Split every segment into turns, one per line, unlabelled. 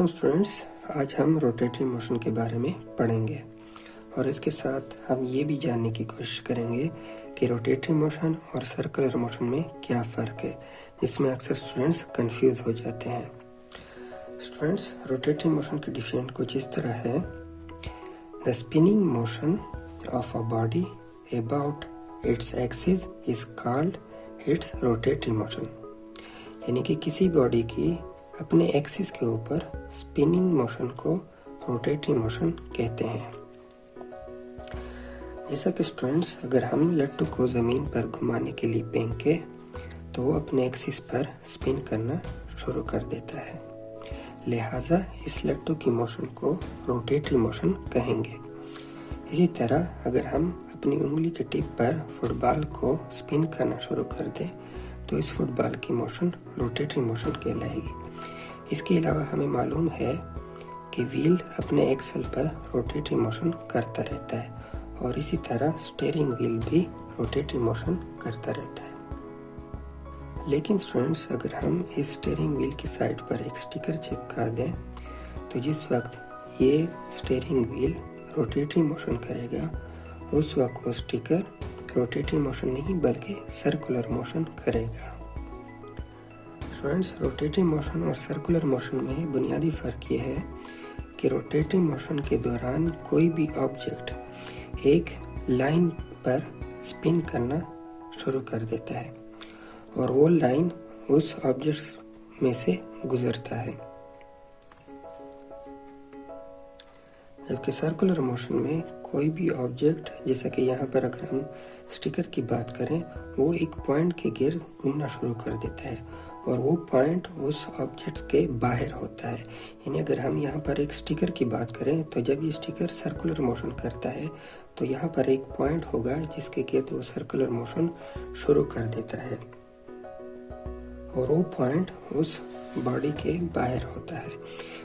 Welcome students. आज हम rotatory motion के बारे में पढ़ेंगे और इसके साथ हम ये भी जानने की कोशिश करेंगे कि रोटेटरी मोशन और सर्कुलर मोशन में क्या फ़र्क है, जिसमें अक्सर स्टूडेंट्स कंफ्यूज हो जाते हैं। स्टूडेंट्स, रोटेटरी मोशन की डिफिनेशन कुछ इस तरह है: the spinning motion of a body about its axis is called its rotatory motion. यानी कि किसी बॉडी की अपने एक्सिस के ऊपर स्पिनिंग मोशन को रोटेटरी मोशन कहते हैं। जैसा कि स्टूडेंट्स, अगर हम लट्टू को ज़मीन पर घुमाने के लिए फेंके तो वो अपने एक्सिस पर स्पिन करना शुरू कर देता है, लिहाजा इस लट्टू की मोशन को रोटेटरी मोशन कहेंगे। इसी तरह अगर हम अपनी उंगली के टिप पर फुटबॉल को स्पिन करना शुरू कर दें तो इस फुटबॉल की मोशन रोटेटरी मोशन कहलाएगी। इसके अलावा हमें मालूम है कि व्हील अपने एक्सल पर रोटेटरी मोशन करता रहता है और इसी तरह स्टीयरिंग व्हील भी रोटेटरी मोशन करता रहता है। लेकिन स्टूडेंट्स, अगर हम इस स्टीयरिंग व्हील की साइड पर एक स्टिकर चिपका दें तो जिस वक्त ये स्टीयरिंग व्हील रोटेटरी मोशन करेगा उस वक्त वो स्टिकर रोटेटरी मोशन नहीं बल्कि सर्कुलर मोशन करेगा। स्टूडेंट्स, रोटेटरी मोशन और सर्कुलर मोशन में बुनियादी फ़र्क ये है कि रोटेटरी मोशन के दौरान कोई भी ऑब्जेक्ट एक लाइन पर स्पिन करना शुरू कर देता है और वो लाइन उस ऑब्जेक्ट में से गुजरता है, जबकि सर्कुलर मोशन में कोई भी ऑब्जेक्ट, जैसा कि यहाँ पर अगर हम स्टिकर की बात करें, वो एक पॉइंट के गिर्द घूमना शुरू कर देता है और वो पॉइंट उस ऑब्जेक्ट के बाहर होता है। यानी अगर हम यहाँ पर एक स्टिकर की बात करें तो जब ये स्टिकर सर्कुलर मोशन करता है तो यहाँ पर एक पॉइंट होगा जिसके गिर्द वो सर्कुलर मोशन शुरू कर देता है और वो पॉइंट उस बॉडी के बाहर होता है।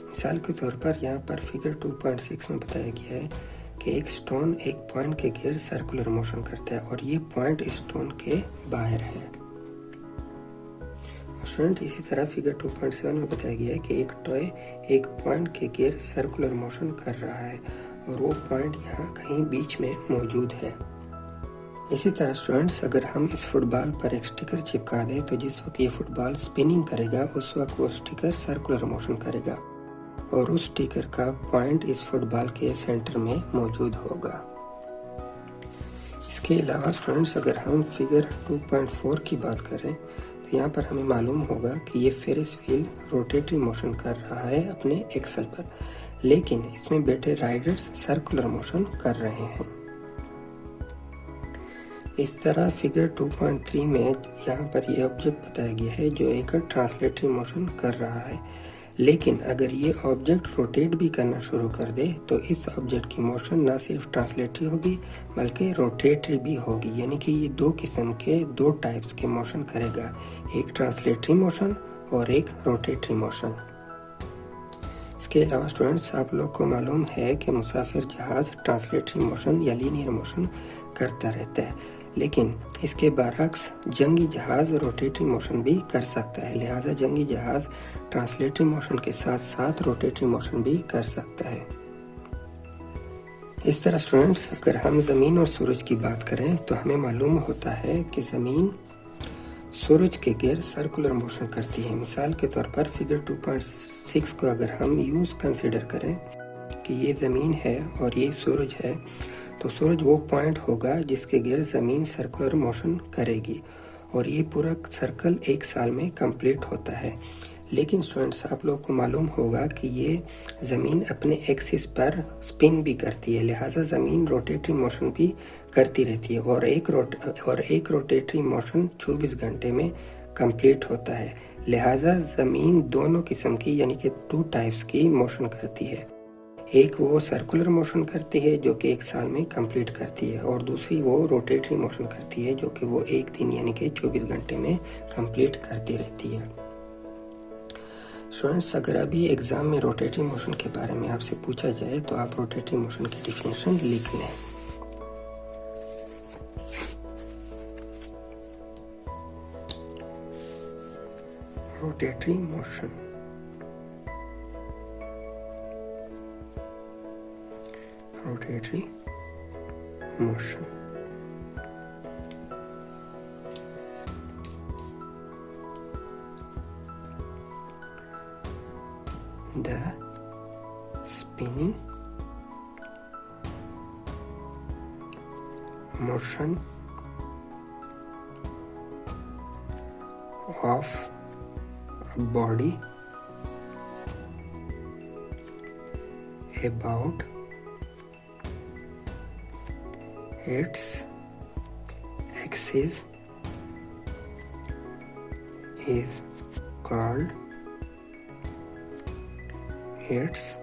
मिसाल के तौर पर यहाँ पर फिगर 2.6 में बताया गया है कि एक स्टोन एक पॉइंट के गिर्द सर्कुलर मोशन करता है और ये पॉइंट इस स्टोन के बाहर है। स्टूडेंट, इसी तरह फिगर 2.7 में बताया गया है कि एक टॉय एक पॉइंट के गिर्द सर्कुलर मोशन कर रहा है और वो पॉइंट यहाँ कहीं बीच में मौजूद है। इसी तरह स्टूडेंट्स, अगर हम इस फुटबॉल पर एक स्टिकर चिपका दें तो जिस वक्त ये फुटबॉल स्पिनिंग करेगा उस वक्त वो स्टिकर सर्कुलर मोशन करेगा और उस स्टिकर का पॉइंट इस फुटबॉल के सेंटर में मौजूद होगा। इसके अलावा स्टूडेंट्स, अगर हम फिगर 2.4 की बात करें तो यहाँ पर हमें मालूम होगा कि ये फेरिस व्हील रोटेटरी मोशन कर रहा है अपने एक्सल पर, लेकिन इसमें बैठे राइडर्स सर्कुलर मोशन कर रहे हैं। इस तरह फिगर 2.3 में यहाँ पर ये ऑब्जेक्ट बताया गया है जो एक ट्रांसलेटरी मोशन कर रहा है, लेकिन अगर ये ऑब्जेक्ट रोटेट भी करना शुरू कर दे तो इस ऑब्जेक्ट की मोशन ना सिर्फ ट्रांसलेटरी होगी बल्कि रोटेटरी भी होगी। यानी कि ये दो किस्म के दो टाइप्स के मोशन करेगा, एक ट्रांसलेटरी मोशन और एक रोटेटरी मोशन। इसके अलावा स्टूडेंट्स, आप लोग को मालूम है कि मुसाफिर जहाज़ ट्रांसलेटरी मोशन या लीनियर मोशन करता रहता है, लेकिन इसके बरअक्स जंगी जहाज़ रोटेटरी मोशन भी कर सकता है, लिहाजा जंगी जहाज़ ट्रांसलेटरी मोशन के साथ साथ रोटेटरी मोशन भी कर सकता है। इस तरह स्टूडेंट्स, अगर हम ज़मीन और सूरज की बात करें तो हमें मालूम होता है कि ज़मीन सूरज के गिर्द सर्कुलर मोशन करती है। मिसाल के तौर पर फिगर 2.6 को अगर हम यूज़ कंसिडर करें कि ये ज़मीन है और ये सूरज है तो सूरज वो पॉइंट होगा जिसके गिर्द ज़मीन सर्कुलर मोशन करेगी और ये पूरा सर्कल एक साल में कंप्लीट होता है। लेकिन स्टूडेंट्स, आप लोगों को मालूम होगा कि ये ज़मीन अपने एक्सिस पर स्पिन भी करती है, लिहाजा ज़मीन रोटेटरी मोशन भी करती रहती है और एक रोटेटरी मोशन 24 घंटे में कंप्लीट होता है। लिहाजा ज़मीन दोनों किस्म की यानी कि 2 टाइप्स की मोशन करती है। एक वो सर्कुलर मोशन करती है जो कि एक साल में कंप्लीट करती है और दूसरी वो रोटेटरी मोशन करती है जो कि वो एक दिन यानी कि 24 घंटे में कंप्लीट करती रहती है। स्टूडेंट्स, अगर अभी एग्जाम में रोटेटरी मोशन के बारे में आपसे पूछा जाए तो आप रोटेटरी मोशन की डिफिनेशन लिख लें। Rotatory motion rotatory motion. The spinning motion of a body about its axis is called its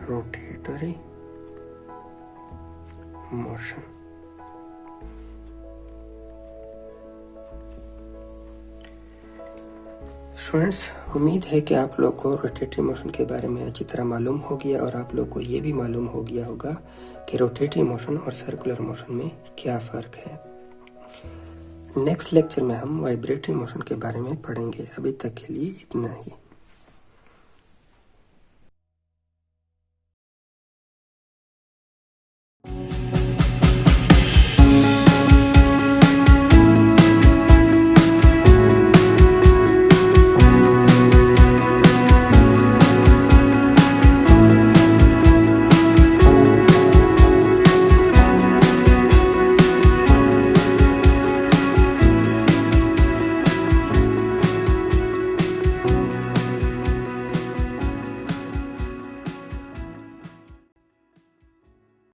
rotatory motion. Students, उम्मीद है कि आप लोग को रोटेटरी मोशन के बारे में अच्छी तरह मालूम हो गया और आप लोग को ये भी मालूम हो गया होगा कि रोटेटरी मोशन और सर्कुलर मोशन में क्या फ़र्क है। नेक्स्ट लेक्चर में हम वाइब्रेटरी मोशन के बारे में पढ़ेंगे। अभी तक के लिए इतना ही।